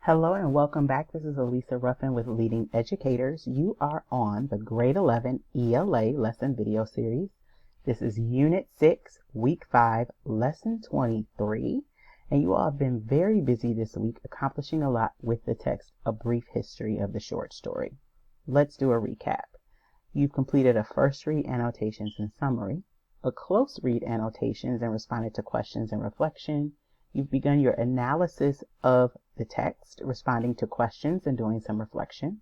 Hello and welcome back. This is Elisa Ruffin with Leading Educators. You are on the Grade 11 ELA Lesson Video Series. This is Unit 6, Week 5, Lesson 23. And you all have been very busy this week accomplishing a lot with the text, A Brief History of the Short Story. Let's do a recap. You've completed a first read annotations and summary, a close read annotations and responded to questions and reflection. You've begun your analysis of the text, responding to questions and doing some reflection.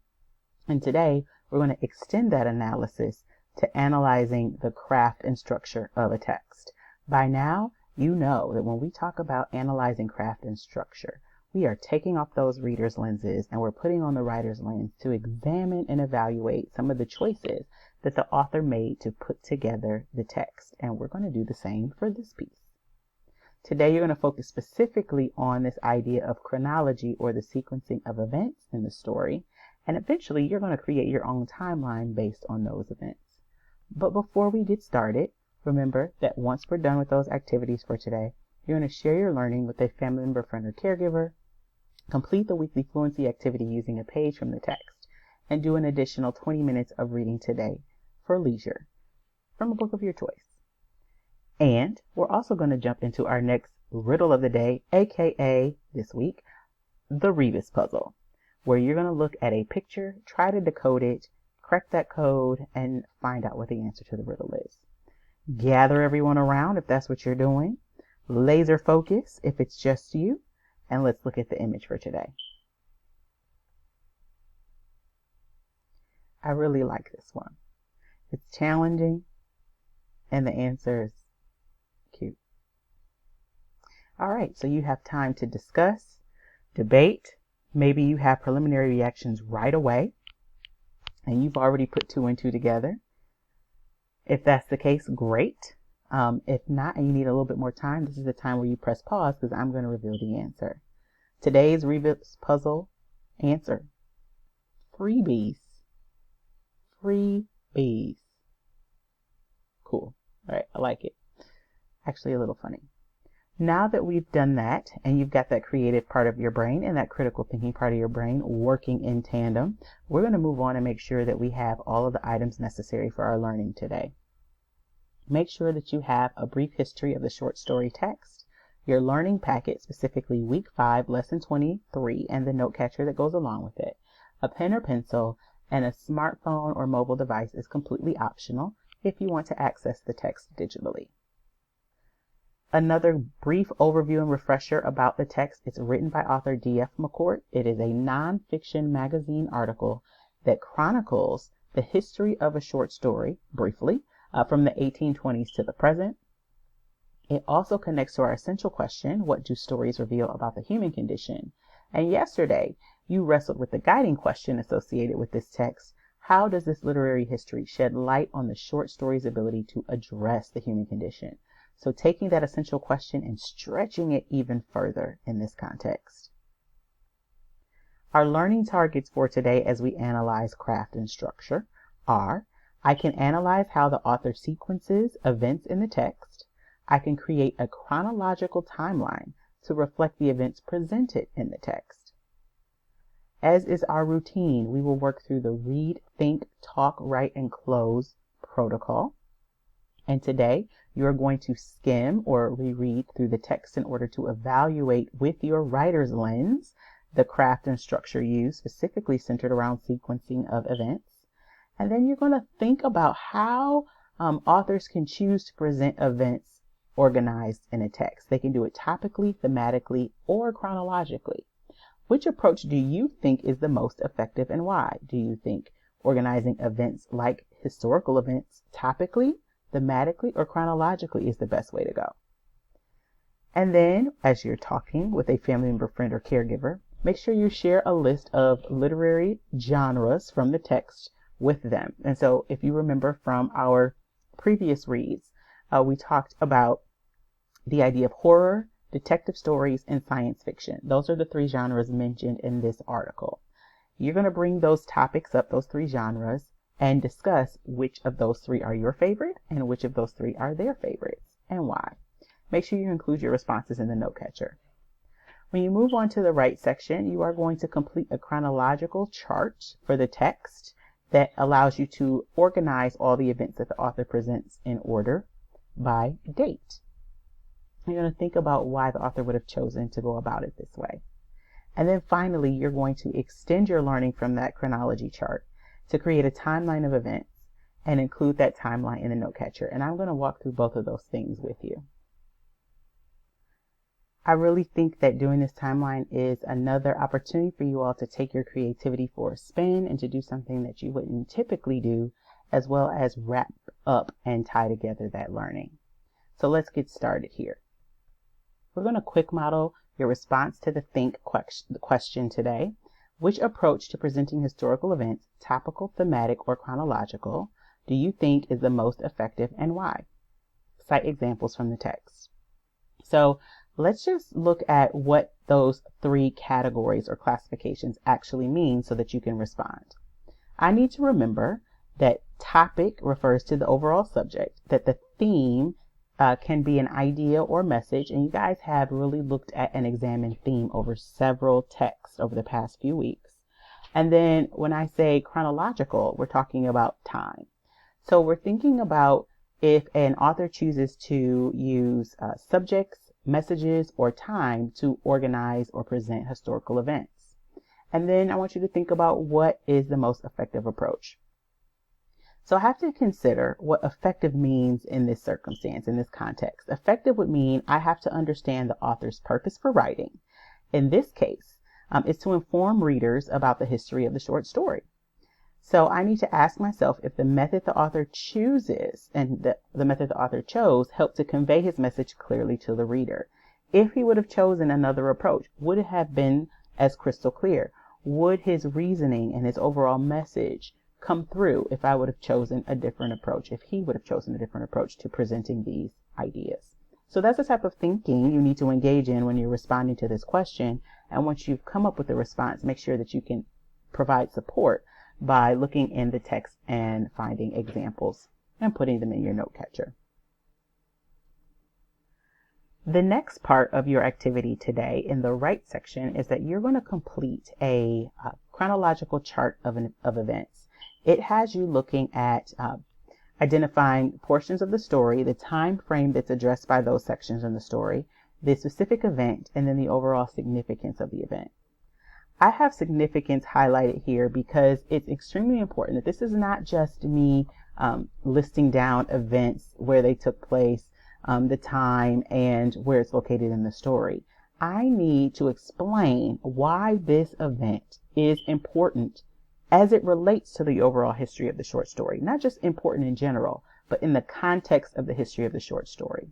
And today, we're going to extend that analysis to analyzing the craft and structure of a text. By now, you know that when we talk about analyzing craft and structure, we are taking off those reader's lenses and we're putting on the writer's lens to examine and evaluate some of the choices that the author made to put together the text. And we're going to do the same for this piece. Today, you're going to focus specifically on this idea of chronology, or the sequencing of events in the story, and eventually you're going to create your own timeline based on those events. But before we get started, remember that once we're done with those activities for today, you're going to share your learning with a family member, friend, or caregiver, complete the weekly fluency activity using a page from the text, and do an additional 20 minutes of reading today for leisure from a book of your choice. And we're also going to jump into our next riddle of the day, aka this week, the Rebus puzzle, where you're going to look at a picture, try to decode it, crack that code, and find out what the answer to the riddle is. Gather everyone around if that's what you're doing. Laser focus if it's just you. And let's look at the image for today. I really like this one. It's challenging, and the answer is cute. All right, so you have time to discuss, debate. Maybe you have preliminary reactions right away, and you've already put 2 and 2 together. If that's the case, great. If not, and you need a little bit more time, this is the time where you press pause because I'm going to reveal the answer. Today's Rebus puzzle answer: freebies. Freebies. Cool. All right, I like it. Actually a little funny. Now that we've done that and you've got that creative part of your brain and that critical thinking part of your brain working in tandem, we're going to move on and make sure that we have all of the items necessary for our learning today. Make sure that you have a brief history of the short story text, your learning packet, specifically week 5, lesson 23, and the note catcher that goes along with it. A pen or pencil and a smartphone or mobile device is completely optional if you want to access the text digitally. Another brief overview and refresher about the text. It's written by author D.F. McCourt. It is a nonfiction magazine article that chronicles the history of a short story, briefly, from the 1820s to the present. It also connects to our essential question, what do stories reveal about the human condition? And yesterday, you wrestled with the guiding question associated with this text: how does this literary history shed light on the short story's ability to address the human condition? So taking that essential question and stretching it even further in this context. Our learning targets for today as we analyze craft and structure are: I can analyze how the author sequences events in the text. I can create a chronological timeline to reflect the events presented in the text. As is our routine, we will work through the read, think, talk, write, and close protocol. And today, you are going to skim or reread through the text in order to evaluate with your writer's lens the craft and structure used, specifically centered around sequencing of events. And then you're going to think about how authors can choose to present events organized in a text. They can do it topically, thematically, or chronologically. Which approach do you think is the most effective and why? Do you think organizing events like historical events topically, thematically, or chronologically is the best way to go? And then, as you're talking with a family member, friend, or caregiver, make sure you share a list of literary genres from the text with them. And so if you remember from our previous reads, we talked about the idea of horror, detective stories, and science fiction. Those are the 3 genres mentioned in this article. You're going to bring those topics up, those 3 genres, and discuss which of those 3 are your favorite and which of those 3 are their favorites and why. Make sure you include your responses in the note catcher. When you move on to the right section, you are going to complete a chronological chart for the text that allows you to organize all the events that the author presents in order by date. You're going to think about why the author would have chosen to go about it this way. And then finally, you're going to extend your learning from that chronology chart to create a timeline of events and include that timeline in the note catcher. And I'm going to walk through both of those things with you. I really think that doing this timeline is another opportunity for you all to take your creativity for a spin and to do something that you wouldn't typically do, as well as wrap up and tie together that learning. So let's get started here. We're going to quick model your response to the think question today. Which approach to presenting historical events, topical, thematic, or chronological, do you think is the most effective and why? Cite examples from the text. So let's just look at what those three categories or classifications actually mean so that you can respond. I need to remember that topic refers to the overall subject, that the theme can be an idea or message, and you guys have really looked at and examined theme over several texts over the past few weeks. And then when I say chronological, we're talking about time. So we're thinking about if an author chooses to use subjects, messages, or time to organize or present historical events. And then I want you to think about what is the most effective approach. So I have to consider what effective means in this circumstance, in this context. Effective would mean I have to understand the author's purpose for writing. In this case, it's to inform readers about the history of the short story. So I need to ask myself if the method the author chooses and the method the author chose helped to convey his message clearly to the reader. If he would have chosen another approach, would it have been as crystal clear? Would his reasoning and his overall message come through if I would have chosen a different approach, if he would have chosen a different approach to presenting these ideas? So that's the type of thinking you need to engage in when you're responding to this question. And once you've come up with a response, make sure that you can provide support by looking in the text and finding examples and putting them in your note catcher. The next part of your activity today in the right section is that you're going to complete a chronological chart of events. It has you looking at identifying portions of the story, the time frame that's addressed by those sections in the story, the specific event, and then the overall significance of the event. I have significance highlighted here because it's extremely important that this is not just me listing down events where they took place, the time, and where it's located in the story. I need to explain why this event is important as it relates to the overall history of the short story. Not just important in general, but in the context of the history of the short story.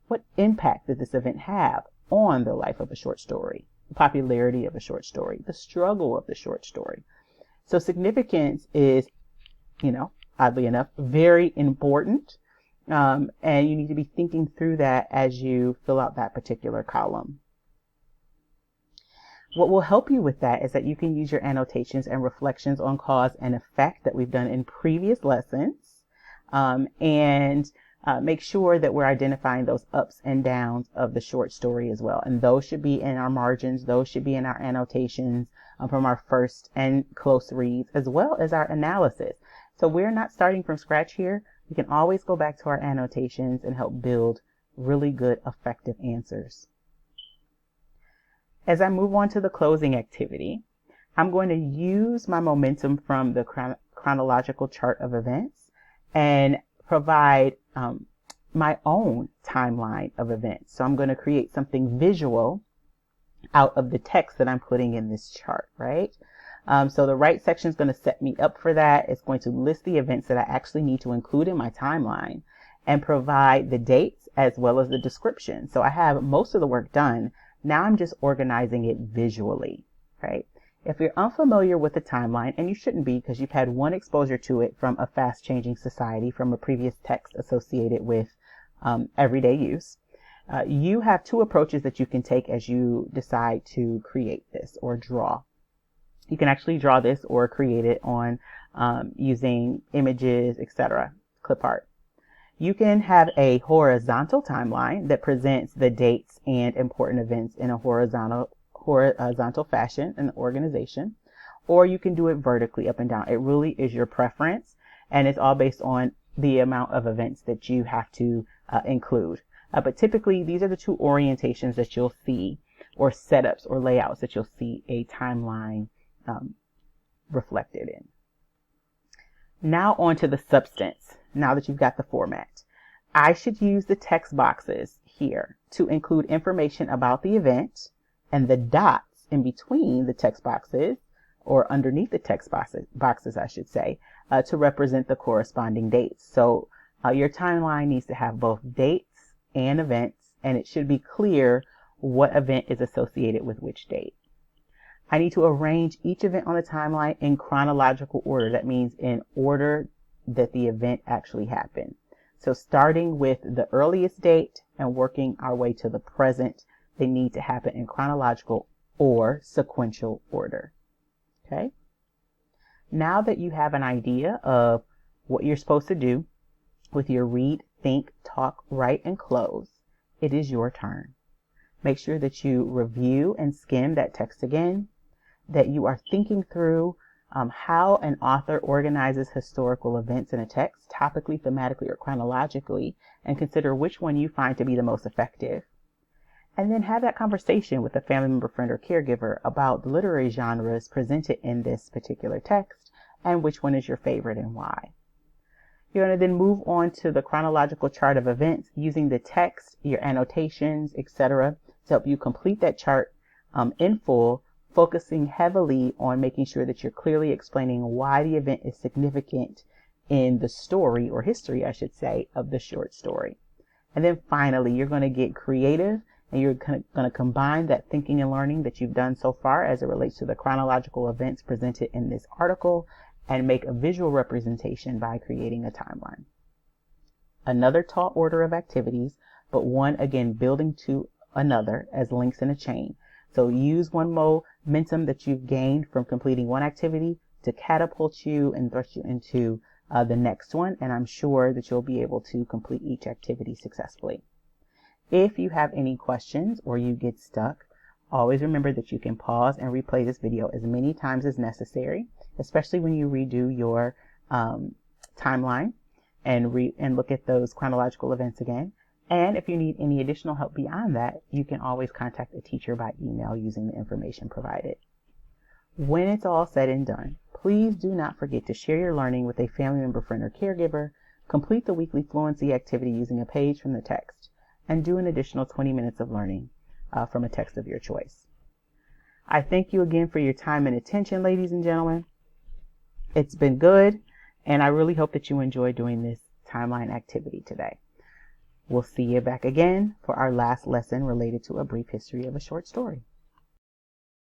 What impact did this event have on the life of a short story, the popularity of a short story, the struggle of the short story? So significance is, oddly enough, very important. And you need to be thinking through that as you fill out that particular column. What will help you with that is that you can use your annotations and reflections on cause and effect that we've done in previous lessons, and make sure that we're identifying those ups and downs of the short story as well. And those should be in our margins. Those should be in our annotations from our first and close reads, as well as our analysis. So we're not starting from scratch here. We can always go back to our annotations and help build really good, effective answers. As I move on to the closing activity, I'm going to use my momentum from the chronological chart of events and provide my own timeline of events. So I'm going to create something visual out of the text that I'm putting in this chart, right? So the right section is going to set me up for that. It's going to list the events that I actually need to include in my timeline and provide the dates as well as the description. So I have most of the work done. Now I'm just organizing it visually, right? If you're unfamiliar with the timeline, and you shouldn't be because you've had one exposure to it from a fast-changing society, from a previous text associated with everyday use, you have two approaches that you can take as you decide to create this or draw. You can actually draw this or create it on using images, etc., clip art. You can have a horizontal timeline that presents the dates and important events in a horizontal horizontal fashion in the organization, or you can do it vertically up and down. It really is your preference, and it's all based on the amount of events that you have to include. But typically, these are the two orientations that you'll see, or setups or layouts that you'll see a timeline reflected in. Now on to the substance. Now that you've got the format, I should use the text boxes here to include information about the event, and the dots in between the text boxes, or underneath the text boxes, I should say, to represent the corresponding dates. So your timeline needs to have both dates and events, and it should be clear what event is associated with which date. I need to arrange each event on the timeline in chronological order. That means in order that the event actually happened. So starting with the earliest date and working our way to the present, they need to happen in chronological or sequential order. Okay? Now that you have an idea of what you're supposed to do with your read, think, talk, write, and close, it is your turn. Make sure that you review and skim that text again, that you are thinking through how an author organizes historical events in a text, topically, thematically, or chronologically, and consider which one you find to be the most effective. And then have that conversation with a family member, friend, or caregiver about the literary genres presented in this particular text and which one is your favorite and why. You're going to then move on to the chronological chart of events using the text, your annotations, etc. to help you complete that chart in full, focusing heavily on making sure that you're clearly explaining why the event is significant in the story, or history, I should say, of the short story. And then finally, you're going to get creative, and you're going to combine that thinking and learning that you've done so far as it relates to the chronological events presented in this article, and make a visual representation by creating a timeline. Another tall order of activities, but one, again, building to another as links in a chain. So use one momentum that you've gained from completing one activity to catapult you and thrust you into the next one, and I'm sure that you'll be able to complete each activity successfully. If you have any questions or you get stuck, always remember that you can pause and replay this video as many times as necessary, especially when you redo your timeline and look at those chronological events again. And if you need any additional help beyond that, you can always contact a teacher by email using the information provided. When it's all said and done, please do not forget to share your learning with a family member, friend, or caregiver, complete the weekly fluency activity using a page from the text, and do an additional 20 minutes of learning from a text of your choice. I thank you again for your time and attention, ladies and gentlemen. It's been good, and I really hope that you enjoyed doing this timeline activity today. We'll see you back again for our last lesson related to a brief history of a short story.